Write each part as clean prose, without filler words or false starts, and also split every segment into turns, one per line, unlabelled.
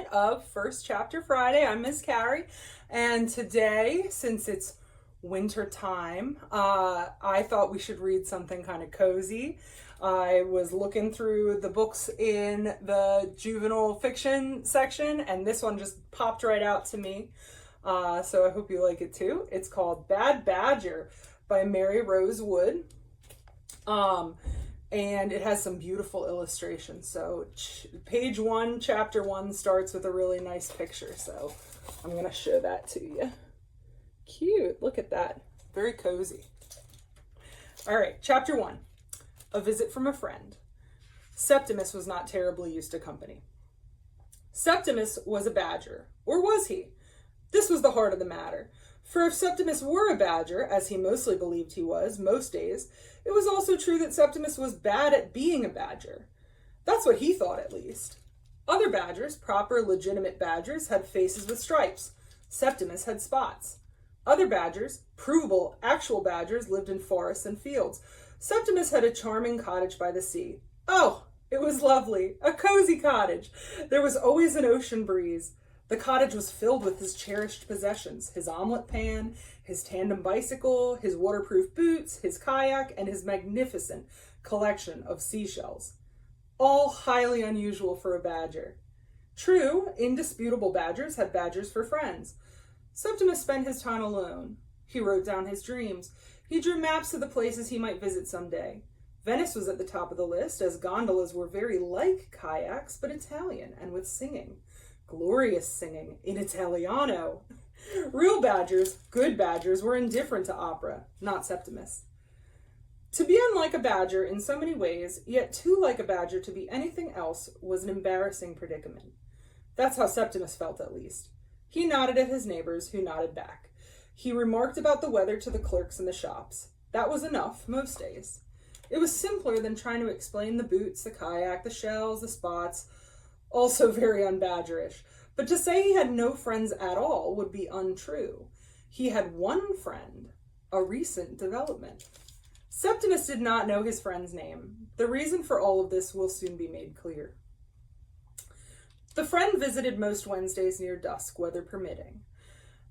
minute of First Chapter Friday. I'm Miss Carrie, and today, since it's winter time, I thought we should read something kind of cozy. I was looking through the books in the juvenile fiction section, and this one just popped right out to me. So I hope you like it too. It's called Bad Badger by Maryrose Wood. And it has some beautiful illustrations. So page 1, chapter 1 starts with a really nice picture. So I'm going to show that to you. Cute. Look at that. Very cozy. All right, chapter 1. A visit from a friend. Septimus was not terribly used to company. Septimus was a badger. Or was he? This was the heart of the matter. For if Septimus were a badger, as he mostly believed he was most days, it was also true that Septimus was bad at being a badger. That's what he thought, at least. Other badgers, proper, legitimate badgers, had faces with stripes. Septimus had spots. Other badgers, provable, actual badgers, lived in forests and fields. Septimus had a charming cottage by the sea. Oh, it was lovely, a cozy cottage. There was always an ocean breeze. The cottage was filled with his cherished possessions, his omelet pan, his tandem bicycle, his waterproof boots, his kayak, and his magnificent collection of seashells. All highly unusual for a badger. True, indisputable badgers had badgers for friends. Septimus spent his time alone. He wrote down his dreams. He drew maps of the places he might visit someday. Venice was at the top of the list, as gondolas were very like kayaks, but Italian and with singing. Glorious singing in Italiano. Real badgers, good badgers, were indifferent to opera, not Septimus. To be unlike a badger in so many ways, yet too like a badger to be anything else, was an embarrassing predicament. That's how Septimus felt, at least. He nodded at his neighbors, who nodded back. He remarked about the weather to the clerks in the shops. That was enough, most days. It was simpler than trying to explain the boots, the kayak, the shells, the spots, also very unbadgerish. But to say he had no friends at all would be untrue. He had one friend, a recent development. Septimus did not know his friend's name. The reason for all of this will soon be made clear. The friend visited most Wednesdays near dusk, weather permitting.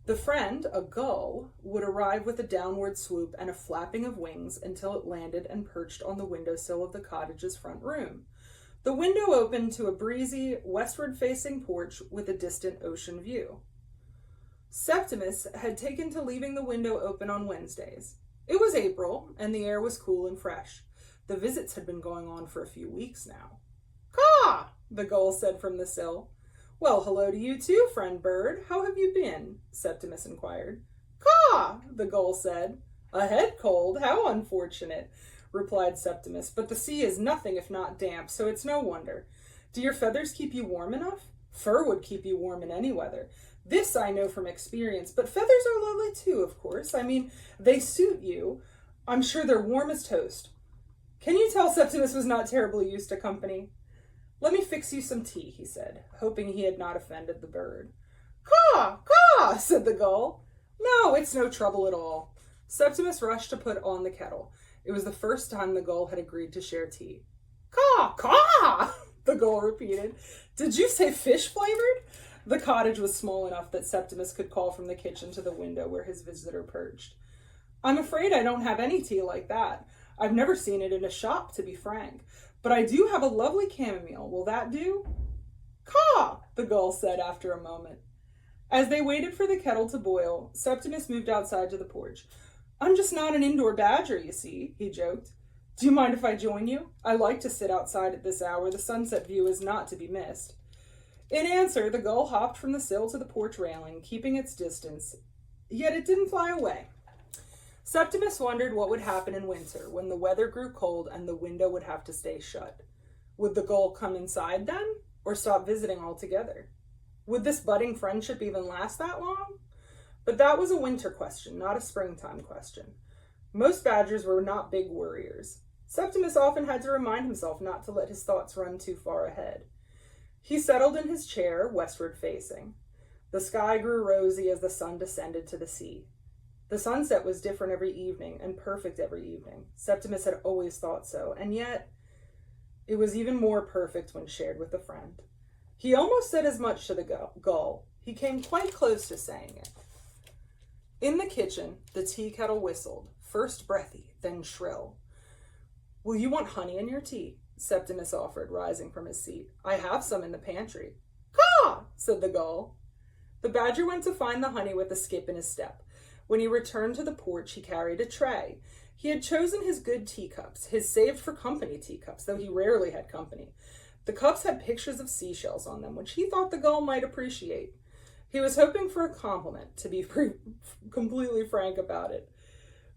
The friend, a gull, would arrive with a downward swoop and a flapping of wings until it landed and perched on the windowsill of the cottage's front room. The window opened to a breezy, westward-facing porch with a distant ocean view. Septimus had taken to leaving the window open on Wednesdays. It was April, and the air was cool and fresh. The visits had been going on for a few weeks now. "Caw!" the gull said from the sill. "Well, hello to you too, friend bird. How have you been?" Septimus inquired. "Caw!" the gull said. "A head cold? How unfortunate," replied Septimus, "but the sea is nothing if not damp, so it's no wonder. Do your feathers keep you warm enough? Fur would keep you warm in any weather. This I know from experience, but feathers are lovely too, of course. I mean, they suit you. I'm sure they're warm as toast." Can you tell Septimus was not terribly used to company? "Let me fix you some tea," he said, hoping he had not offended the bird. "Caw! Caw!" said the gull. "No, it's no trouble at all." Septimus rushed to put on the kettle. It was the first time the gull had agreed to share tea. "Caw! Caw!" the gull repeated. "Did you say fish-flavored?" The cottage was small enough that Septimus could call from the kitchen to the window where his visitor perched. "I'm afraid I don't have any tea like that. I've never seen it in a shop, to be frank. But I do have a lovely chamomile. Will that do?" "Caw!" the gull said after a moment. As they waited for the kettle to boil, Septimus moved outside to the porch. "I'm just not an indoor badger, you see," he joked. "Do you mind if I join you? I like to sit outside at this hour. The sunset view is not to be missed." In answer, the gull hopped from the sill to the porch railing, keeping its distance, yet it didn't fly away. Septimus wondered what would happen in winter, when the weather grew cold and the window would have to stay shut. Would the gull come inside then, or stop visiting altogether? Would this budding friendship even last that long? But that was a winter question, not a springtime question. Most badgers were not big worriers. Septimus often had to remind himself not to let his thoughts run too far ahead. He settled in his chair, westward facing. The sky grew rosy as the sun descended to the sea. The sunset was different every evening and perfect every evening. Septimus had always thought so, and yet it was even more perfect when shared with a friend. He almost said as much to the gull. He came quite close to saying it. In the kitchen, the tea kettle whistled, first breathy, then shrill. Will you want honey in your tea? Septimus offered, rising from his seat. I have some in the pantry. Caw! Said the gull. The badger went to find the honey with a skip in his step. When he returned to the porch, he carried a tray. He had chosen his good teacups, his saved-for-company teacups, though he rarely had company. The cups had pictures of seashells on them, which he thought the gull might appreciate. He was hoping for a compliment, to be completely frank about it.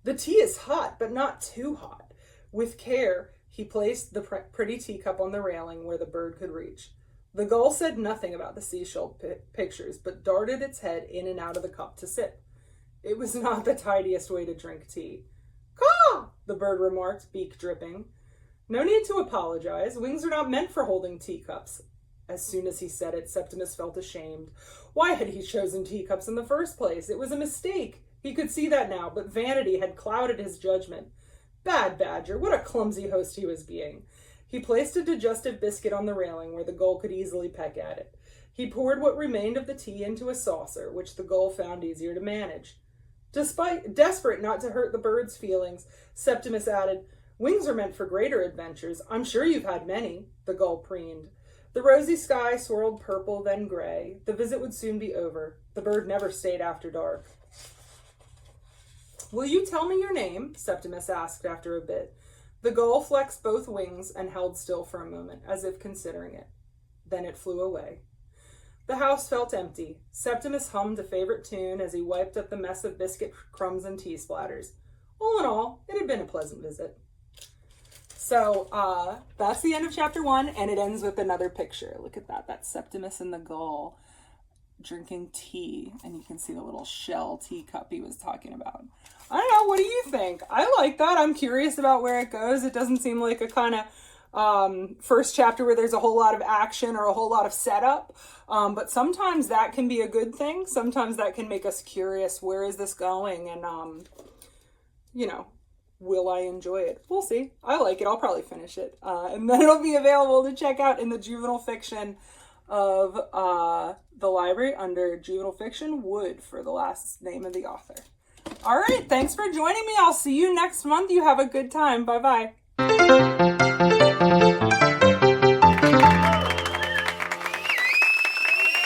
The tea is hot, but not too hot. With care, he placed the pretty teacup on the railing where the bird could reach. The gull said nothing about the seashell pictures, but darted its head in and out of the cup to sip. It was not the tidiest way to drink tea. Caw! The bird remarked, beak dripping. No need to apologize. Wings are not meant for holding teacups. As soon as he said it, Septimus felt ashamed. Why had he chosen teacups in the first place? It was a mistake. He could see that now, but vanity had clouded his judgment. Bad badger, what a clumsy host he was being. He placed a digestive biscuit on the railing where the gull could easily peck at it. He poured what remained of the tea into a saucer, which the gull found easier to manage. Desperate not to hurt the bird's feelings, Septimus added, Wings are meant for greater adventures. I'm sure you've had many, the gull preened. The rosy sky swirled purple, then gray. The visit would soon be over. The bird never stayed after dark. Will you tell me your name? Septimus asked after a bit. The gull flexed both wings and held still for a moment, as if considering it. Then it flew away. The house felt empty. Septimus hummed a favorite tune as he wiped up the mess of biscuit crumbs and tea splatters. All in all, it had been a pleasant visit. So that's the end of chapter 1, and it ends with another picture. Look at that. That's Septimus and the gull drinking tea, and you can see the little shell teacup he was talking about. I don't know. What do you think? I like that. I'm curious about where it goes. It doesn't seem like a kind of first chapter where there's a whole lot of action or a whole lot of setup, but sometimes that can be a good thing. Sometimes that can make us curious. Where is this going? And, will I enjoy it? We'll see. I like it. I'll probably finish it. And then it'll be available to check out in the juvenile fiction of the library under juvenile fiction, Wood for the last name of the author. All right. Thanks for joining me. I'll see you next month. You have a good time. Bye-bye.